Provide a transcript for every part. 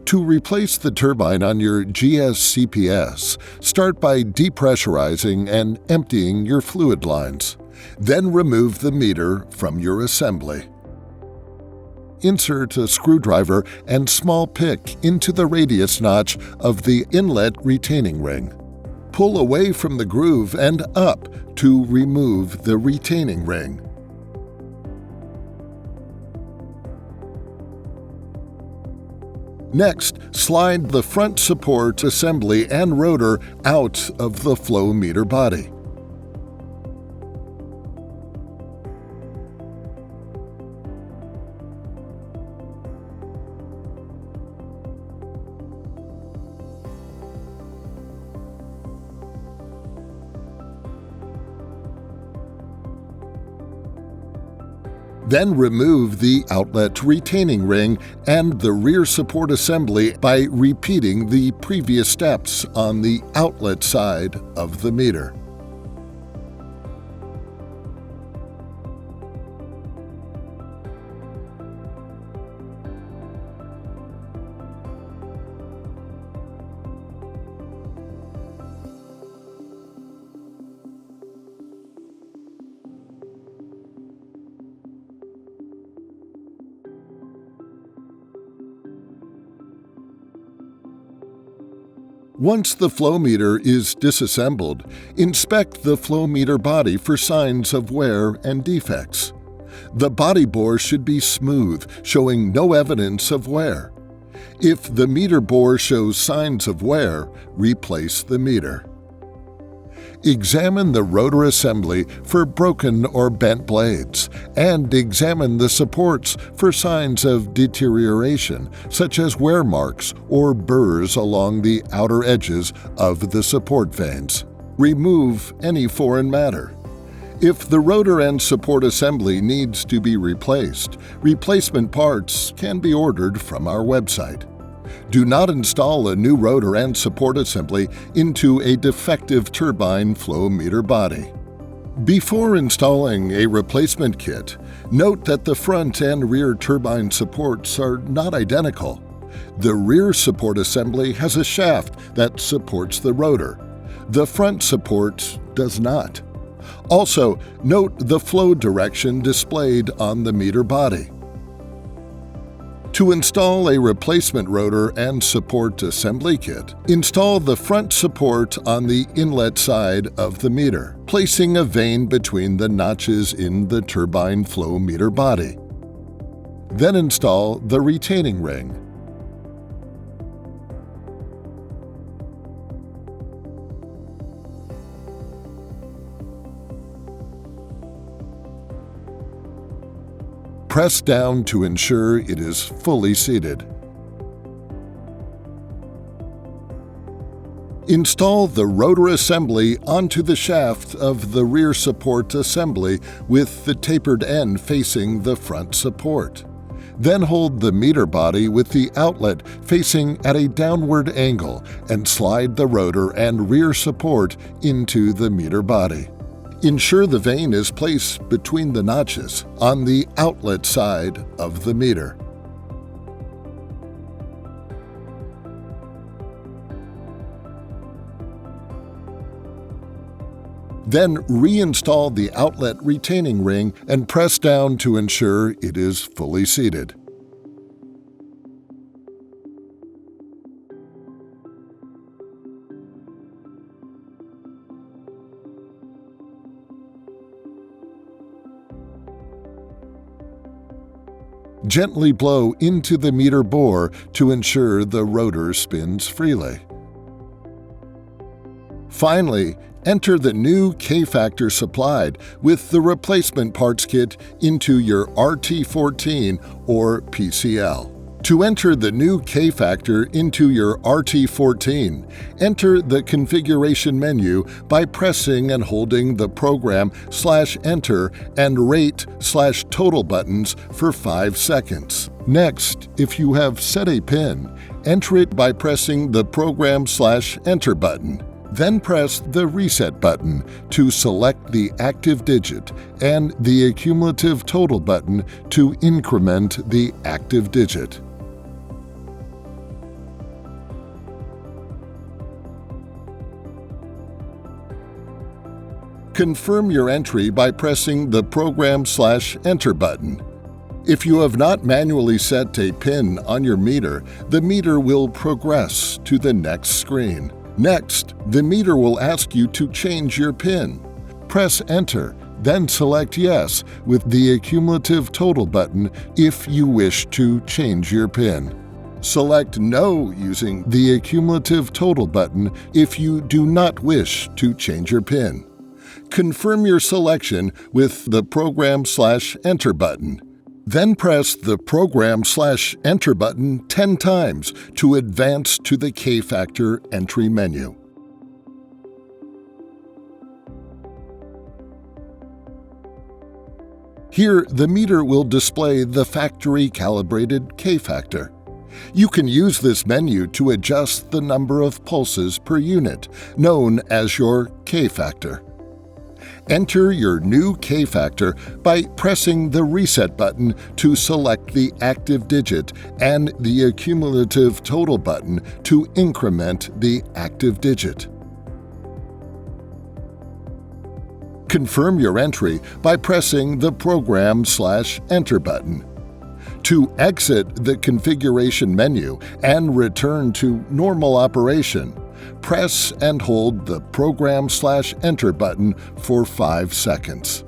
To replace the turbine on your GSCPS, start by depressurizing and emptying your fluid lines. Then remove the meter from your assembly. Insert a screwdriver and small pick into the radius notch of the inlet retaining ring. Pull away from the groove and up to remove the retaining ring. Next, slide the front support assembly and rotor out of the flow meter body. Then remove the outlet retaining ring and the rear support assembly by repeating the previous steps on the outlet side of the meter. Once the flow meter is disassembled, inspect the flow meter body for signs of wear and defects. The body bore should be smooth, showing no evidence of wear. If the meter bore shows signs of wear, replace the meter. Examine the rotor assembly for broken or bent blades, and examine the supports for signs of deterioration, such as wear marks or burrs along the outer edges of the support vanes. Remove any foreign matter. If the rotor and support assembly needs to be replaced, replacement parts can be ordered from our website. Do not install a new rotor and support assembly into a defective turbine flow meter body. Before installing a replacement kit, note that the front and rear turbine supports are not identical. The rear support assembly has a shaft that supports the rotor. The front support does not. Also, note the flow direction displayed on the meter body. To install a replacement rotor and support assembly kit, install the front support on the inlet side of the meter, placing a vane between the notches in the turbine flow meter body. Then install the retaining ring. Press down to ensure it is fully seated. Install the rotor assembly onto the shaft of the rear support assembly with the tapered end facing the front support. Then hold the meter body with the outlet facing at a downward angle and slide the rotor and rear support into the meter body. Ensure the vane is placed between the notches on the outlet side of the meter. Then reinstall the outlet retaining ring and press down to ensure it is fully seated. Gently blow into the meter bore to ensure the rotor spins freely. Finally, enter the new K-factor supplied with the replacement parts kit into your RT14 or PCL. To enter the new K-factor into your RT14, enter the configuration menu by pressing and holding the Program/Enter and Rate/Total buttons for 5 seconds. Next, if you have set a pin, enter it by pressing the Program/Enter button. Then press the Reset button to select the active digit and the Accumulative Total button to increment the active digit. Confirm your entry by pressing the Program/Enter button. If you have not manually set a PIN on your meter, the meter will progress to the next screen. Next, the meter will ask you to change your PIN. Press Enter, then select Yes with the Accumulative Total button if you wish to change your PIN. Select No using the Accumulative Total button if you do not wish to change your PIN. Confirm your selection with the Program/Enter button. Then press the Program/Enter button 10 times to advance to the K-factor entry menu. Here, the meter will display the factory-calibrated K-factor. You can use this menu to adjust the number of pulses per unit, known as your K-factor. Enter your new K-factor by pressing the Reset button to select the active digit and the Accumulative Total button to increment the active digit. Confirm your entry by pressing the Program/Enter button. To exit the configuration menu and return to normal operation, press and hold the Program/Enter button for 5 seconds.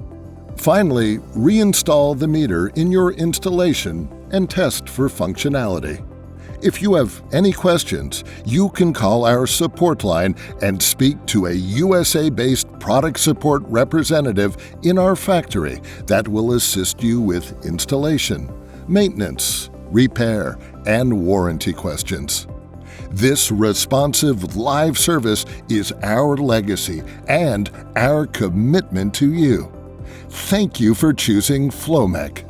Finally, reinstall the meter in your installation and test for functionality. If you have any questions, you can call our support line and speak to a USA-based product support representative in our factory that will assist you with installation, maintenance, repair, and warranty questions. This responsive live service is our legacy and our commitment to you. Thank you for choosing FLOMEC.